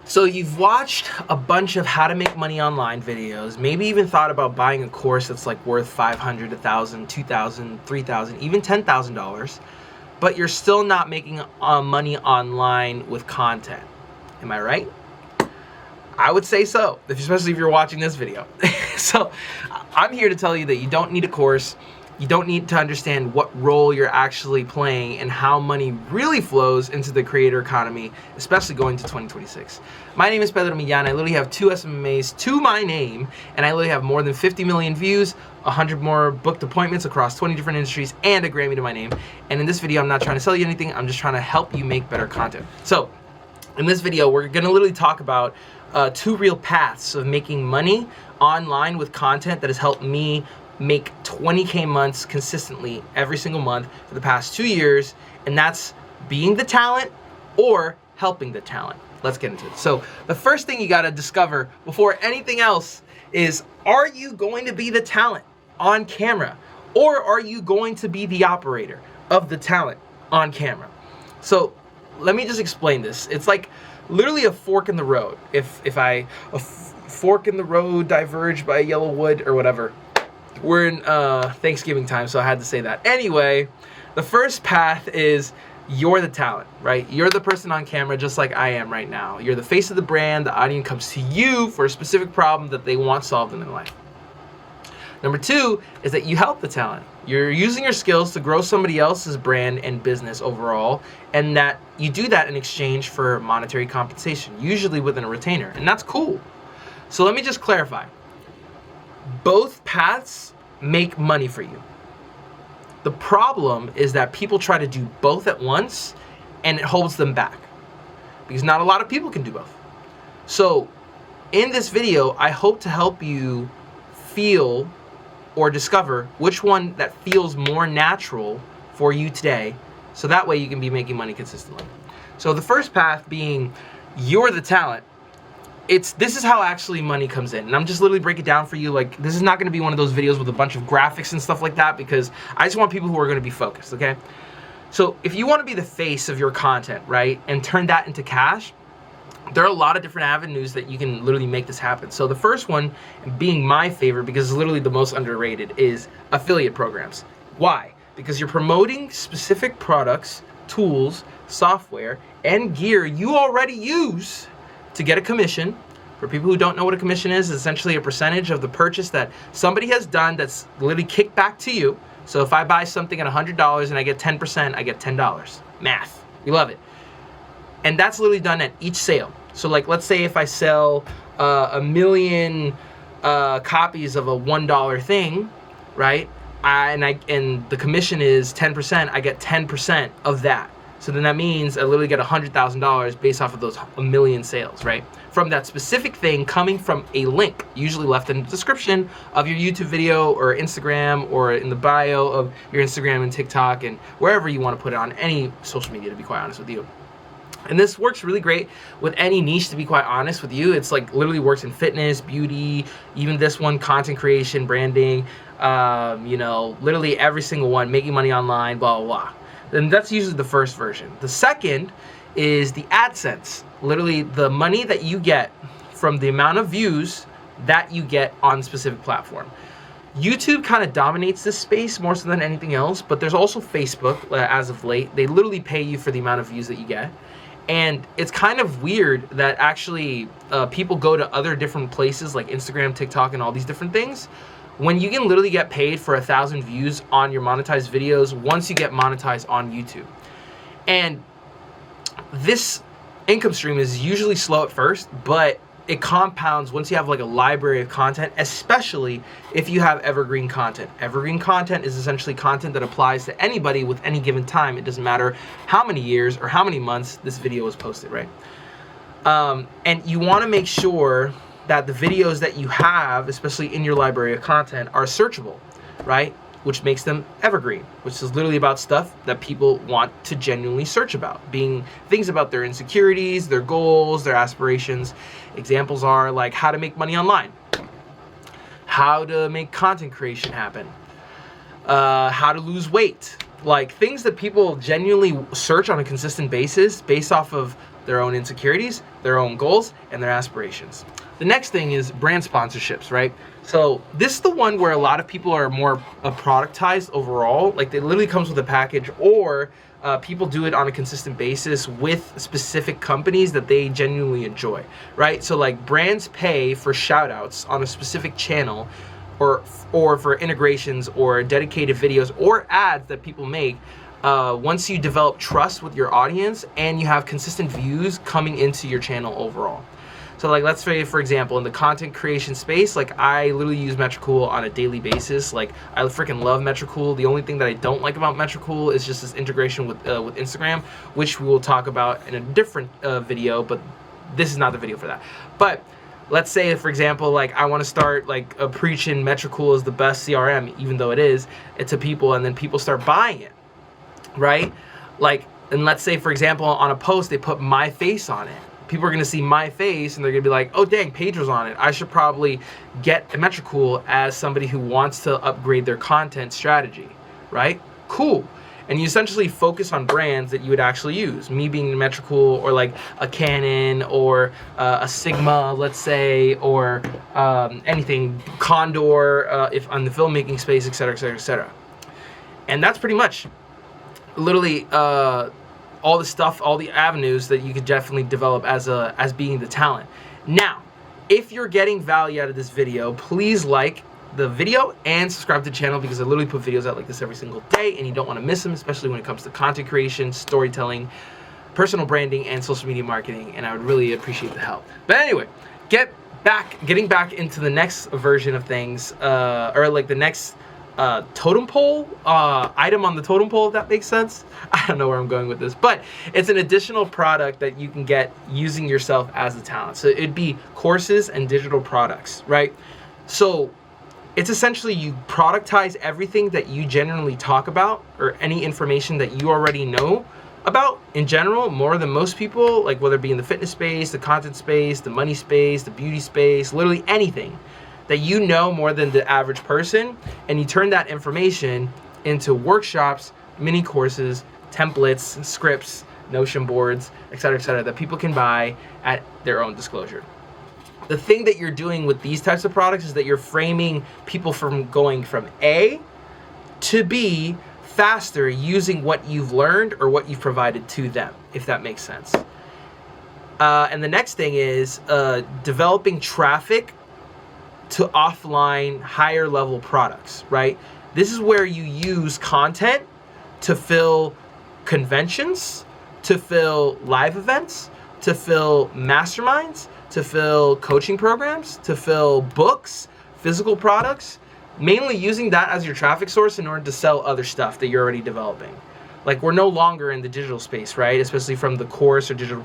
So you've watched a bunch of how to make money online videos, maybe even thought about buying a course that's like worth $500, $1,000, $2,000, $3,000, even $10,000, but you're still not making money online with content. Am I right? I would say so, especially if you're watching this video. So I'm here to tell you that you don't need a course. You don't need to understand what role you're actually playing and how money really flows into the creator economy, especially going to 2026. My name is Pedro Millán. I literally have 2 SMMAs to my name, and I literally have more than 50 million views, 100 more booked appointments across 20 different industries, and a Grammy to my name. And in this video, I'm not trying to sell you anything. I'm just trying to help you make better content. So in this video, we're going to literally talk about 2 real paths of making money online with content that has helped me make 20K months consistently every single month for the past 2 years, and that's being the talent or helping the talent. Let's get into it. So the first thing you got to discover before anything else is, are you going to be the talent on camera, or are you going to be the operator of the talent on camera? So let me just explain this. It's like literally a fork in the road. If a fork in the road diverged by a yellow wood or whatever. We're in Thanksgiving time, so I had to say that. Anyway, the first path is you're the talent, right? You're the person on camera just like I am right now. You're the face of the brand. The audience comes to you for a specific problem that they want solved in their life. Number 2 is that you help the talent. You're using your skills to grow somebody else's brand and business overall, and that you do that in exchange for monetary compensation, usually within a retainer, and that's cool. So let me just clarify. Both paths make money for you. The problem is that people try to do both at once, and it holds them back because not a lot of people can do both. So in this video, I hope to help you feel or discover which one that feels more natural for you today, so that way you can be making money consistently. So the first path being you're the talent. This is how actually money comes in, and I'm just literally break it down for you. Like, this is not going to be one of those videos with a bunch of graphics and stuff like that, because I just want people who are going to be focused, okay? So if you want to be the face of your content, right, and turn that into cash, there are a lot of different avenues that you can literally make this happen. So the first one, being my favorite because it's literally the most underrated, is affiliate programs. Why? Because you're promoting specific products, tools, software, and gear you already use to get a commission. For people who don't know what a commission is, it's essentially a percentage of the purchase that somebody has done that's literally kicked back to you. So if I buy something at $100 and I get 10%, I get $10. Math. We love it. And that's literally done at each sale. So like, let's say if I sell 1 million copies of a $1 thing, right? And the commission is 10%, I get 10% of that. So then that means I literally get $100,000 based off of those 1 million sales, right? From that specific thing coming from a link, usually left in the description of your YouTube video or Instagram, or in the bio of your Instagram and TikTok, and wherever you want to put it, on any social media, to be quite honest with you. And this works really great with any niche, to be quite honest with you. It's like literally works in fitness, beauty, even this one, content creation, branding, literally every single one, making money online, blah, blah, blah. And that's usually the first version. The second is the AdSense. Literally the money that you get from the amount of views that you get on a specific platform. YouTube kind of dominates this space more so than anything else, but there's also Facebook as of late. They literally pay you for the amount of views that you get. And it's kind of weird that actually people go to other different places like Instagram, TikTok, and all these different things, when you can literally get paid for 1,000 views on your monetized videos once you get monetized on YouTube. And this income stream is usually slow at first, but it compounds once you have like a library of content, especially if you have evergreen content. Evergreen content is essentially content that applies to anybody with any given time. It doesn't matter how many years or how many months this video was posted, right? And you want to make sure that the videos that you have, especially in your library of content, are searchable, right? Which makes them evergreen, which is literally about stuff that people want to genuinely search about, being things about their insecurities, their goals, their aspirations. Examples are like how to make money online, how to make content creation happen, how to lose weight, like things that people genuinely search on a consistent basis based off of their own insecurities, their own goals, and their aspirations. The next thing is brand sponsorships, right? So this is the one where a lot of people are more productized overall. Like, it literally comes with a package, or people do it on a consistent basis with specific companies that they genuinely enjoy, right? So like, brands pay for shout outs on a specific channel, or for integrations or dedicated videos or ads that people make once you develop trust with your audience and you have consistent views coming into your channel overall. So like, let's say, for example, in the content creation space, like, I literally use Metricool on a daily basis. Like, I freaking love Metricool. The only thing that I don't like about Metricool is just this integration with Instagram, which we will talk about in a different video, but this is not the video for that. But let's say, for example, like, I want to start like preaching Metricool is the best CRM, even though it is, to people, and then people start buying it, right? Like, and let's say, for example, on a post, they put my face on it. People are going to see my face and they're going to be like, oh dang, Pedro's on it. I should probably get Metricool as somebody who wants to upgrade their content strategy, right? Cool. And you essentially focus on brands that you would actually use. Me being Metricool, or like a Canon, or a Sigma, let's say, or anything, Condor, if on the filmmaking space, et cetera, et cetera, et cetera. And that's pretty much literally all the stuff, all the avenues that you could definitely develop as being the talent. Now, if you're getting value out of this video, please like the video and subscribe to the channel, because I literally put videos out like this every single day and you don't want to miss them, especially when it comes to content creation, storytelling, personal branding, and social media marketing, and I would really appreciate the help. But anyway, getting back into the next version of things, or like the next totem pole item on the totem pole, if that makes sense. I don't know where I'm going with this, but it's an additional product that you can get using yourself as a talent. So it'd be courses and digital products, right? So it's essentially, you productize everything that you generally talk about, or any information that you already know about in general, more than most people, like whether it be in the fitness space, the content space, the money space, the beauty space, literally anything that you know more than the average person, and you turn that information into workshops, mini courses, templates, scripts, Notion boards, et cetera, that people can buy at their own disclosure. The thing that you're doing with these types of products is that you're framing people from going from A to B faster using what you've learned or what you've provided to them, if that makes sense. And the next thing is developing traffic to offline higher level products, right? This is where you use content to fill conventions, to fill live events, to fill masterminds, to fill coaching programs, to fill books, physical products, mainly using that as your traffic source in order to sell other stuff that you're already developing. Like, we're no longer in the digital space, right? Especially from the course or digital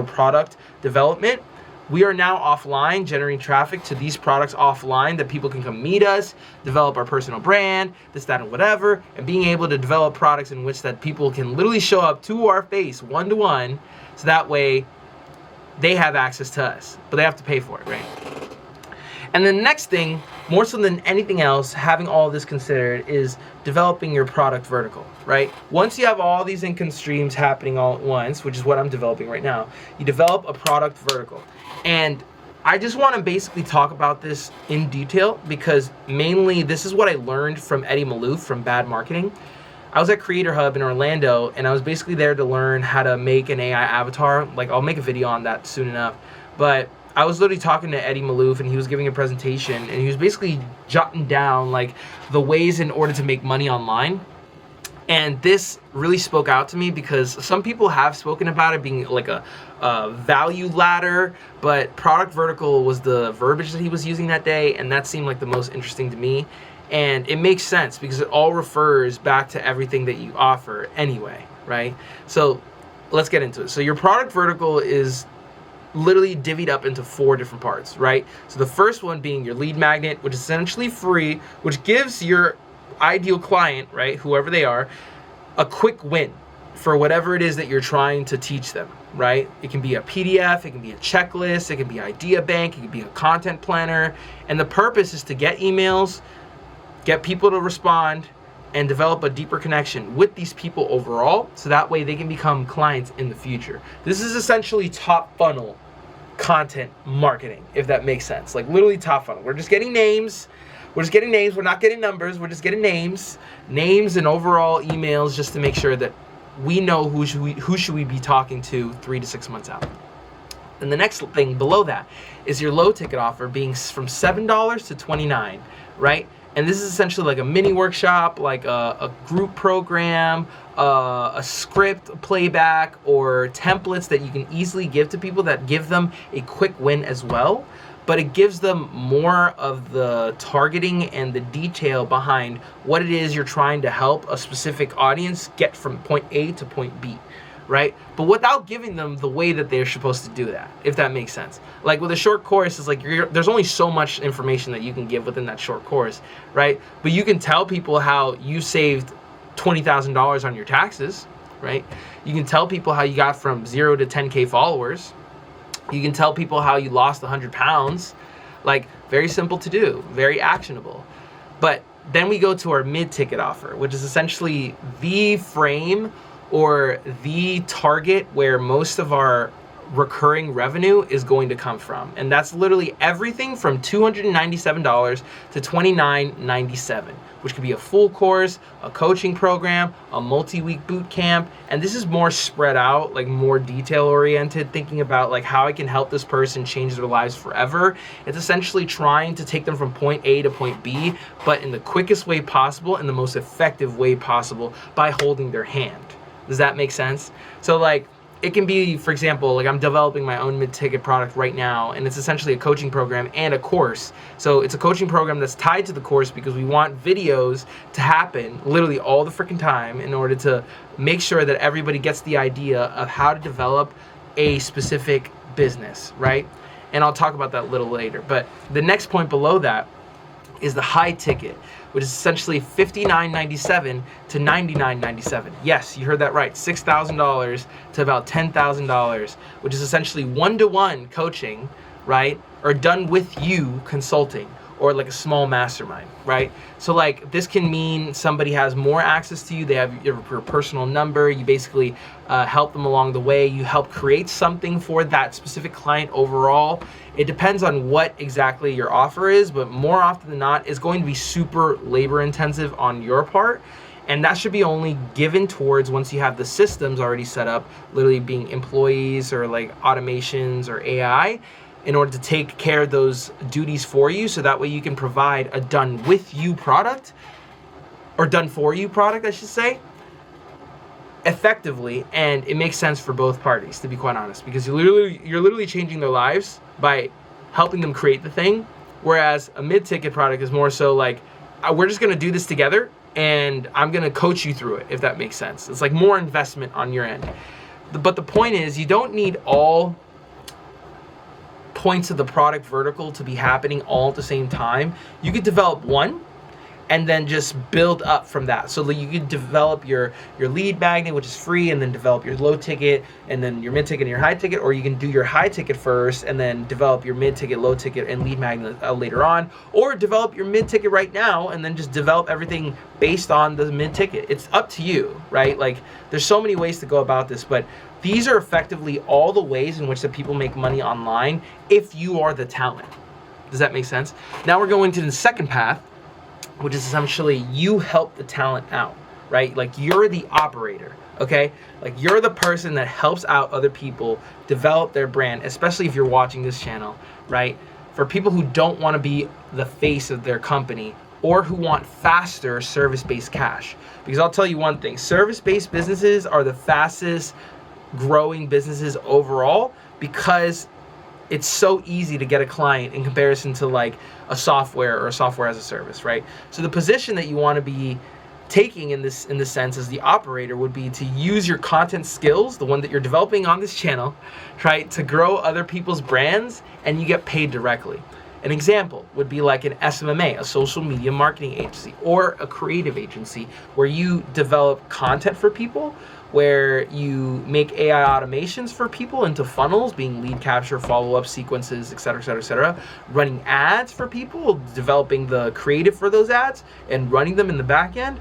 product development. We are now offline, generating traffic to these products offline, that people can come meet us, develop our personal brand, this, that, and whatever, and being able to develop products in which that people can literally show up to our face one-to-one, so that way they have access to us, but they have to pay for it, right? And the next thing, more so than anything else, having all of this considered, is developing your product vertical, right? Once you have all these income streams happening all at once, which is what I'm developing right now, you develop a product vertical. And I just want to basically talk about this in detail, because mainly this is what I learned from Eddie Malouf from Bad Marketing. I was at Creator Hub in Orlando, and I was basically there to learn how to make an AI avatar. Like, I'll make a video on that soon enough. But I was literally talking to Eddie Malouf, and he was giving a presentation, and he was basically jotting down like the ways in order to make money online. And this really spoke out to me, because some people have spoken about it being like a value ladder, but product vertical was the verbiage that he was using that day, and that seemed like the most interesting to me. And it makes sense, because it all refers back to everything that you offer anyway, right? So let's get into it. So your product vertical is literally divvied up into 4 different parts, right? So the first one being your lead magnet, which is essentially free, which gives your ideal client, right, whoever they are, a quick win for whatever it is that you're trying to teach them, right? It can be a PDF, it can be a checklist, it can be Idea Bank, it can be a content planner, and the purpose is to get emails, get people to respond, and develop a deeper connection with these people overall, so that way they can become clients in the future. This is essentially top funnel content marketing, if that makes sense. Like literally top funnel. We're just getting names. We're not getting numbers. We're just getting names and overall emails, just to make sure that we know who should we be talking to 3 to 6 months out. And the next thing below that is your low ticket offer being from $7 to $29, right? And this is essentially like a mini workshop, like a group program, a script, playback, or templates that you can easily give to people that give them a quick win as well. But it gives them more of the targeting and the detail behind what it is you're trying to help a specific audience get from point A to point B, right? But without giving them the way that they're supposed to do that, if that makes sense. Like with a short course, it's like there's only so much information that you can give within that short course, right? But you can tell people how you saved $20,000 on your taxes, right? You can tell people how you got from 0 to 10K followers. You can tell people how you lost 100 pounds. Like, very simple to do, very actionable. But then we go to our mid-ticket offer, which is essentially the frame or the target where most of our recurring revenue is going to come from. And that's literally everything from $297 to $29.97, which could be a full course, a coaching program, a multi-week boot camp. And this is more spread out, like more detail oriented, thinking about like how I can help this person change their lives forever. It's essentially trying to take them from point A to point B, but in the quickest way possible and the most effective way possible by holding their hand. Does that make sense? So like, it can be, for example, like I'm developing my own mid-ticket product right now, and it's essentially a coaching program and a course. So it's a coaching program that's tied to the course because we want videos to happen literally all the freaking time in order to make sure that everybody gets the idea of how to develop a specific business, right? And I'll talk about that a little later. But the next point below that is the high ticket, which is essentially $59.97 to $99.97. Yes, you heard that right. $6,000 to about $10,000, which is essentially one-to-one coaching, right? Or done with you consulting, or like a small mastermind, right? So like this can mean somebody has more access to you. They have your personal number. You basically help them along the way. You help create something for that specific client overall. It depends on what exactly your offer is, but more often than not, it's going to be super labor intensive on your part. And that should be only given towards once you have the systems already set up, literally being employees or like automations or AI, in order to take care of those duties for you, so that way you can provide a done with you product, or done for you product, I should say, effectively, and it makes sense for both parties, to be quite honest, because you're literally changing their lives by helping them create the thing, whereas a mid-ticket product is more so like, we're just gonna do this together, and I'm gonna coach you through it, if that makes sense. It's like more investment on your end. But the point is, you don't need all points of the product vertical to be happening all at the same time. You could develop one and then just build up from that. So you could develop your lead magnet, which is free, and then develop your low ticket, and then your mid ticket and your high ticket, or you can do your high ticket first and then develop your mid ticket, low ticket, and lead magnet later on, or develop your mid ticket right now and then just develop everything based on the mid ticket. It's up to you, right? Like there's so many ways to go about this, but these are effectively all the ways in which the people make money online if you are the talent. Does that make sense? Now we're going to the second path, which is essentially you help the talent out, right? Like you're the operator, okay? Like you're the person that helps out other people develop their brand, especially if you're watching this channel, right? For people who don't want to be the face of their company or who want faster service-based cash. Because I'll tell you one thing, service-based businesses are the fastest growing businesses overall because it's so easy to get a client in comparison to like a software or a software as a service, right? So the position that you want to be taking in this sense as the operator would be to use your content skills, the one that you're developing on this channel, right, to grow other people's brands, and you get paid directly. An example would be like an SMMA, a social media marketing agency, or a creative agency where you develop content for people where you make AI automations for people into funnels, being lead capture, follow-up sequences, etc., etc., etc. Running ads for people, developing the creative for those ads and running them in the back end.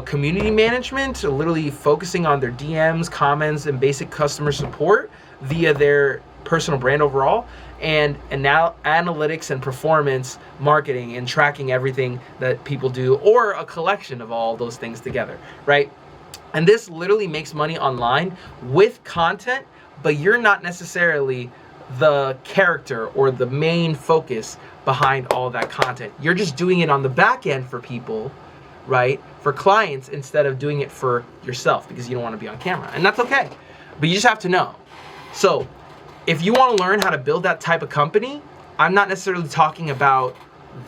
Community management, literally focusing on their DMs, comments, and basic customer support via their personal brand overall, and now analytics and performance marketing and tracking everything that people do, or a collection of all those things together, right? And this literally makes money online with content, but you're not necessarily the character or the main focus behind all that content. You're just doing it on the back end for people, right? For clients, instead of doing it for yourself because you don't want to be on camera. And that's okay, but you just have to know. So if you want to learn how to build that type of company, I'm not necessarily talking about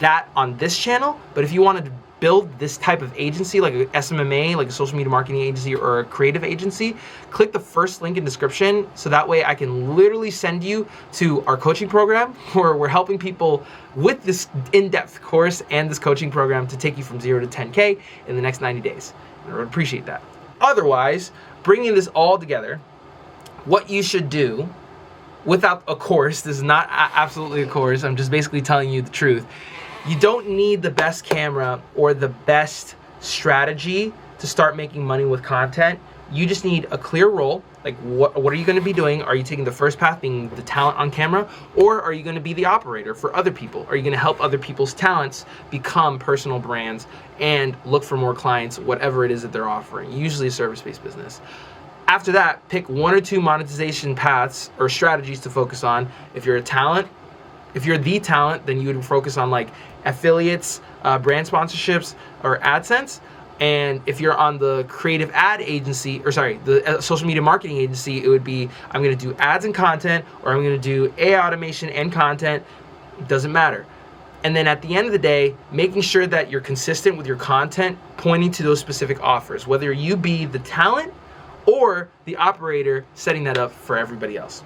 that on this channel, but if you wanted to build this type of agency, like a SMMA, like a social media marketing agency or a creative agency, click the first link in description so that way I can literally send you to our coaching program where we're helping people with this in-depth course and this coaching program to take you from 0 to 10K in the next 90 days. I would appreciate that. Otherwise, bringing this all together, what you should do without a course, this is not absolutely a course, I'm just basically telling you the truth. You don't need the best camera or the best strategy to start making money with content. You just need a clear role. Like what are you going to be doing? Are you taking the first path, being the talent on camera, or are you going to be the operator for other people? Are you going to help other people's talents become personal brands and look for more clients, whatever it is that they're offering, usually a service-based business. After that, pick 1 or 2 monetization paths or strategies to focus on. If you're a talent, if you're the talent, then you would focus on like affiliates, brand sponsorships, or AdSense. And if you're on the creative ad agency, or sorry, the social media marketing agency, it would be, I'm gonna do ads and content, or I'm gonna do AI automation and content, doesn't matter. And then at the end of the day, making sure that you're consistent with your content, pointing to those specific offers, whether you be the talent or the operator setting that up for everybody else.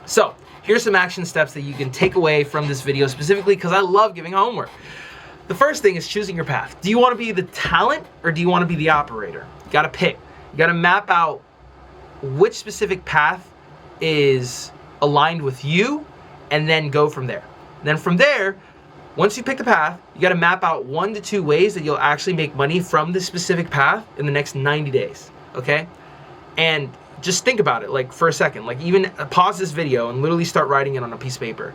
So here's some action steps that you can take away from this video, specifically because I love giving homework. The first thing is choosing your path. Do you want to be the talent or do you want to be the operator? You got to pick. You got to map out which specific path is aligned with you and then go from there. And then from there, once you pick the path, you got to map out 1 to 2 ways that you'll actually make money from this specific path in the next 90 days, okay? And just think about it, like for a second, like even pause this video and literally start writing it on a piece of paper.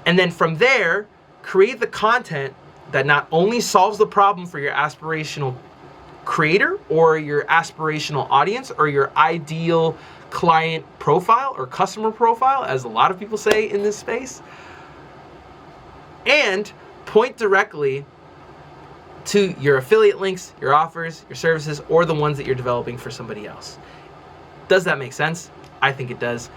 And then from there, create the content that not only solves the problem for your aspirational creator or your aspirational audience or your ideal client profile or customer profile, as a lot of people say in this space, and point directly to your affiliate links, your offers, your services, or the ones that you're developing for somebody else. Does that make sense? I think it does.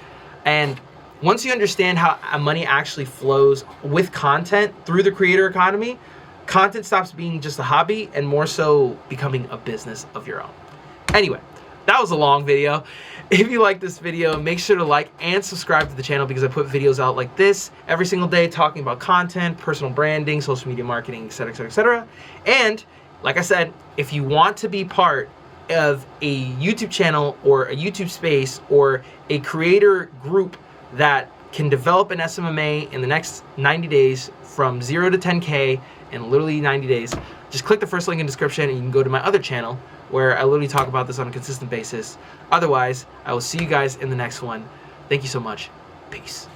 And once you understand how money actually flows with content through the creator economy, content stops being just a hobby and more so becoming a business of your own. Anyway, that was a long video. If you like this video, make sure to like and subscribe to the channel because I put videos out like this every single day talking about content, personal branding, social media marketing, etc., etc., etc. And like I said, if you want to be part of a YouTube channel or a YouTube space or a creator group that can develop an SMMA in the next 90 days from 0 to 10K in literally 90 days, just click the first link in the description and you can go to my other channel where I literally talk about this on a consistent basis. Otherwise, I will see you guys in the next one. Thank you so much. Peace.